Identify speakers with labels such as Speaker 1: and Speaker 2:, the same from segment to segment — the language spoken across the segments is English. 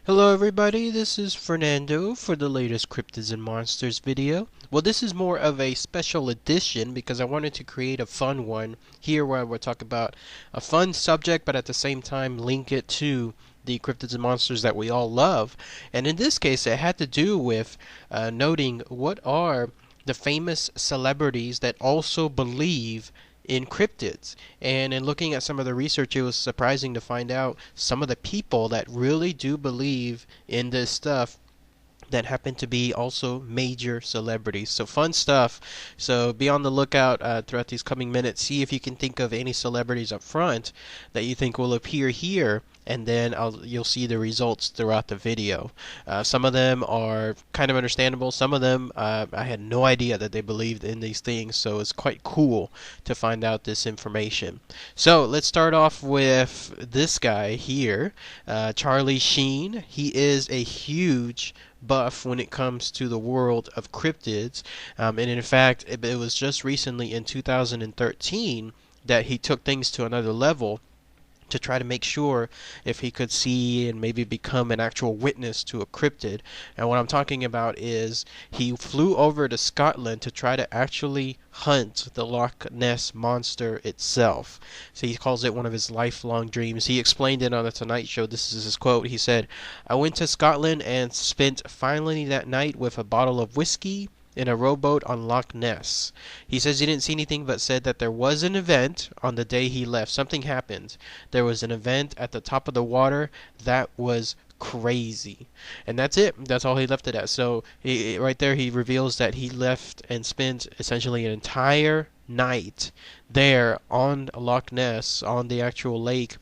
Speaker 1: Hello everybody, this is Fernando for the latest Cryptids and Monsters video. Well, this is more of a special edition because I wanted to create a fun one here where we'll talk about a fun subject but at the same time link it to the Cryptids and Monsters that we all love. And in this case it had to do with noting what are the famous celebrities that also believe in cryptids. And in looking at some of the research, it was surprising to find out some of the people that really do believe in this stuff that happen to be also major celebrities. So fun stuff. So be on the lookout throughout these coming minutes. See if you can think of any celebrities up front that you think will appear here, and then you'll see the results throughout the video. Some of them are kind of understandable. Some of them I had no idea that they believed in these things, so it's quite cool to find out this information. So let's start off with this guy here, Charlie Sheen. He is a huge buff when it comes to the world of cryptids, and in fact it was just recently in 2013 that he took things to another level to try to make sure if he could see and maybe become an actual witness to a cryptid. And what I'm talking about is he flew over to Scotland to try to actually hunt the Loch Ness monster itself. So he calls it one of his lifelong dreams. He explained it on the Tonight Show. This is his quote. He said, "I went to Scotland and spent finally that night with a bottle of whiskey in a rowboat on Loch Ness." He says he didn't see anything but said that there was an event on the day he left. Something happened. There was an event at the top of the water that was crazy. And that's it. That's all he left it at. So right there he reveals that he left and spent essentially an entire night there on Loch Ness, on the actual lake,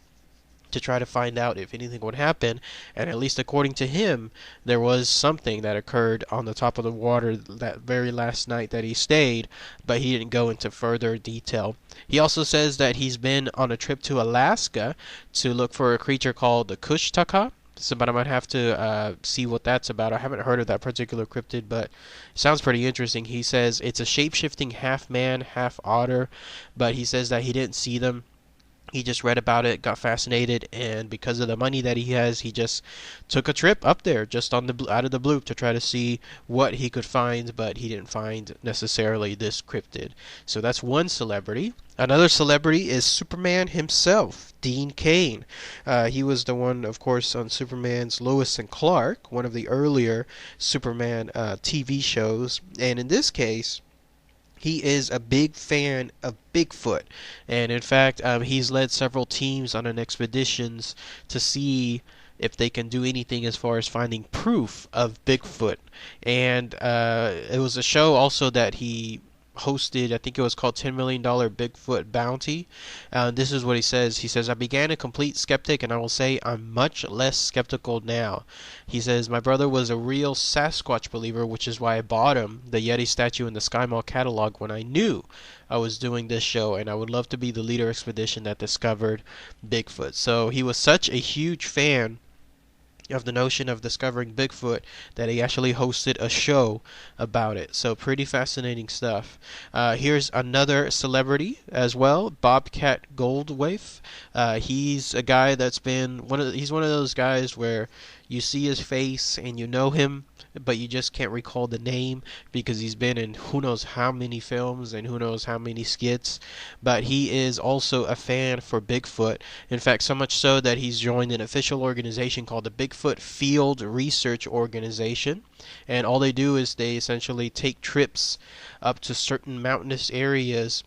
Speaker 1: to try to find out if anything would happen. And at least according to him, there was something that occurred on the top of the water that very last night that he stayed, but he didn't go into further detail. He also says that he's been on a trip to Alaska to look for a creature called the Kushtaka. So, but I might have to see what that's about. I haven't heard of that particular cryptid, but it sounds pretty interesting. He says it's a shape-shifting half man, half otter, but he says that he didn't see them. He just read about it, got fascinated, and because of the money that he has, he just took a trip up there, just on the out of the blue, to try to see what he could find. But he didn't find necessarily this cryptid. So that's one celebrity. Another celebrity is Superman himself, Dean Kane. He was the one, of course, on Superman's Lois and Clark, one of the earlier Superman TV shows, and in this case, he is a big fan of Bigfoot, and in fact, he's led several teams on an expeditions to see if they can do anything as far as finding proof of Bigfoot. And it was a show also that he hosted. I think it was called $10 million Bigfoot Bounty. This is what he says. He says, "I began a complete skeptic, and I will say I'm much less skeptical now." He says, "My brother was a real Sasquatch believer, which is why I bought him the Yeti statue in the Sky Mall catalog when I knew I was doing this show, and I would love to be the leader expedition that discovered Bigfoot." So he was such a huge fan of the notion of discovering Bigfoot that he actually hosted a show about it. So pretty fascinating stuff. Here's another celebrity as well, Bobcat Goldthwait. He's a guy that's been he's one of those guys where you see his face and you know him, but you just can't recall the name because he's been in who knows how many films and who knows how many skits. But he is also a fan for Bigfoot. In fact, so much so that he's joined an official organization called the Bigfoot Field Research Organization. And all they do is they essentially take trips up to certain mountainous areas,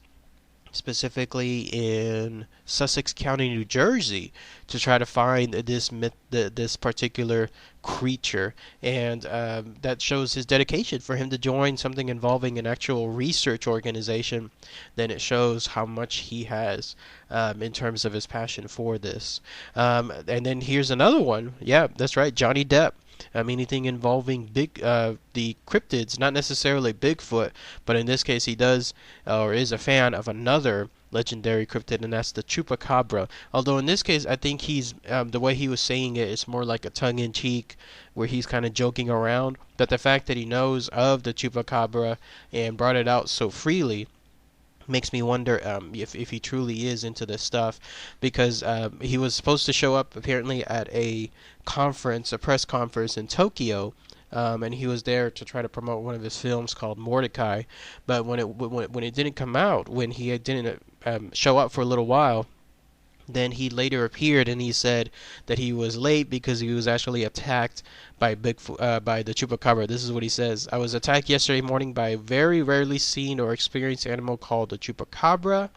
Speaker 1: specifically in Sussex County, New Jersey, to try to find this particular creature. And that shows his dedication. For him to join something involving an actual research organization, then it shows how much he has in terms of his passion for this. And then here's another one. Yeah, that's right, Johnny Depp. Anything involving the cryptids, not necessarily Bigfoot, but in this case he does or is a fan of another legendary cryptid, and that's the chupacabra. Although in this case, I think he's the way he was saying it is more like a tongue-in-cheek, where he's kind of joking around. But the fact that he knows of the chupacabra and brought it out so freely makes me wonder if he truly is into this stuff, because he was supposed to show up apparently at a conference, a press conference in Tokyo, and he was there to try to promote one of his films called Mordecai. But when it didn't come out, when he didn't show up for a little while, then he later appeared and he said that he was late because he was actually attacked by Bigfoot, by the chupacabra. This is what he says: "I was attacked yesterday morning by a very rarely seen or experienced animal called the chupacabra.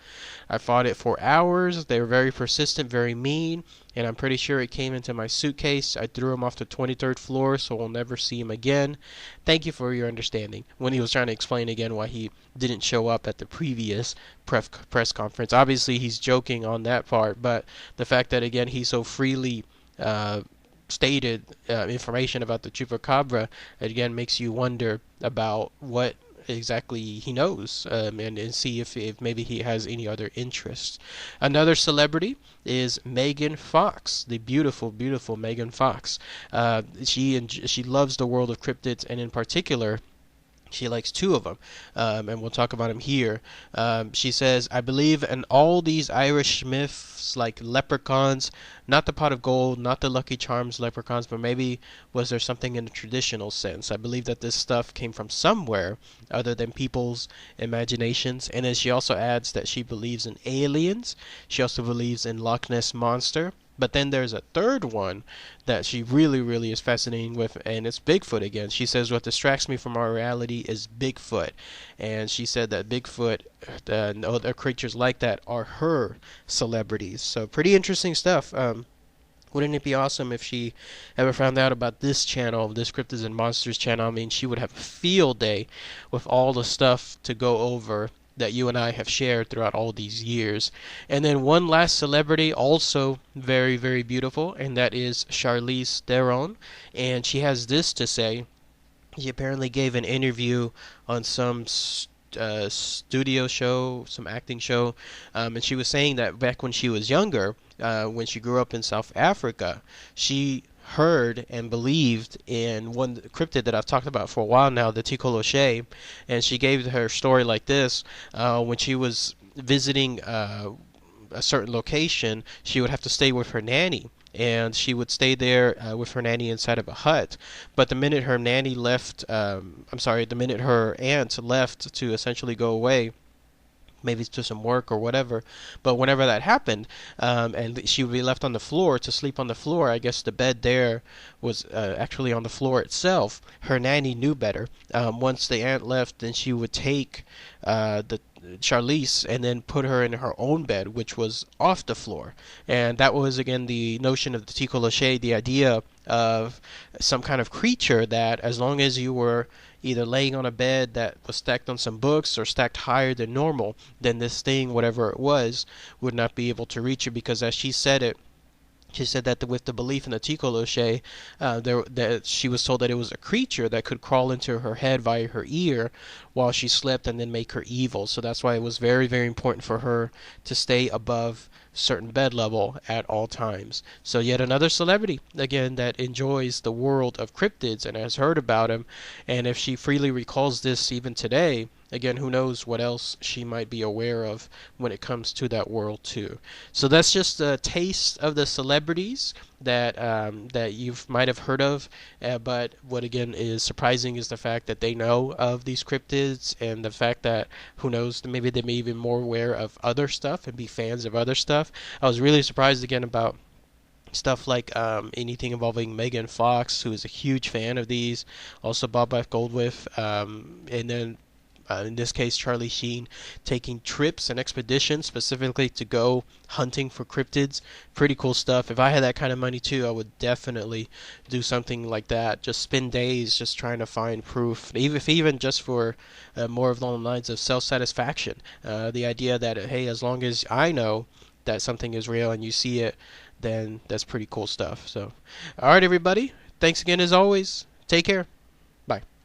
Speaker 1: I fought it for hours. They were very persistent, very mean, and I'm pretty sure it came into my suitcase. I threw him off the 23rd floor, so we'll never see him again. Thank you for your understanding." When he was trying to explain again why he didn't show up at the previous press conference. Obviously, he's joking on that part, but the fact that, again, he so freely stated information about the chupacabra, again, makes you wonder about what exactly he knows, and see if maybe he has any other interests. Another celebrity is Megan Fox, the beautiful, beautiful Megan Fox. She loves the world of cryptids, and in particular, she likes two of them, and we'll talk about them here. She says, "I believe in all these Irish myths like leprechauns, not the pot of gold, not the Lucky Charms leprechauns, but maybe was there something in the traditional sense. I believe that this stuff came from somewhere other than people's imaginations." And then she also adds that she believes in aliens. She also believes in Loch Ness Monster. But then there's a third one that she really, really is fascinating with, and it's Bigfoot again. She says what distracts me from our reality is Bigfoot. And she said that Bigfoot and other creatures like that are her celebrities. So pretty interesting stuff. Wouldn't it be awesome if she ever found out about this channel, this Cryptids and Monsters channel? I mean, she would have a field day with all the stuff to go over that you and I have shared throughout all these years. And then one last celebrity, also very, very beautiful, and that is Charlize Theron. And she has this to say. She apparently gave an interview on some studio show, some acting show, and she was saying that back when she was younger, when she grew up in South Africa, she heard and believed in one cryptid that I've talked about for a while now, the Tikoloche. And she gave her story like this. When she was visiting a certain location, she would have to stay with her nanny, and she would stay there with her nanny inside of a hut. But the minute her nanny left, the minute her aunt left to essentially go away, maybe to some work or whatever, but whenever that happened, and she would be left on the floor to sleep on the floor, I guess the bed there was actually on the floor itself. Her nanny knew better. Once the aunt left, then she would take the Charlize and then put her in her own bed, which was off the floor. And that was, again, the notion of the Tikoloche, the idea of some kind of creature that, as long as you were either laying on a bed that was stacked on some books or stacked higher than normal, then this thing, whatever it was, would not be able to reach you, because as she said it, she said that with the belief in the Tikoloche, that she was told that it was a creature that could crawl into her head via her ear while she slept and then make her evil. So that's why it was very, very important for her to stay above certain bed level at all times. So yet another celebrity, again, that enjoys the world of cryptids and has heard about him. And if she freely recalls this even today, again, who knows what else she might be aware of when it comes to that world too. So that's just a taste of the celebrities that that you might have heard of. But what again is surprising is the fact that they know of these cryptids, and the fact that, who knows, maybe they may be even more aware of other stuff and be fans of other stuff. I was really surprised again about stuff like anything involving Megan Fox, who is a huge fan of these. Also Bobcat Goldthwait, and then in this case Charlie Sheen, taking trips and expeditions specifically to go hunting for cryptids. Pretty cool stuff. If I had that kind of money too, I would definitely do something like that. Just spend days just trying to find proof, even just for more of along the lines of self-satisfaction. The idea that, hey, as long as I know that something is real and you see it, then that's pretty cool stuff. So, alright everybody, thanks again as always. Take care.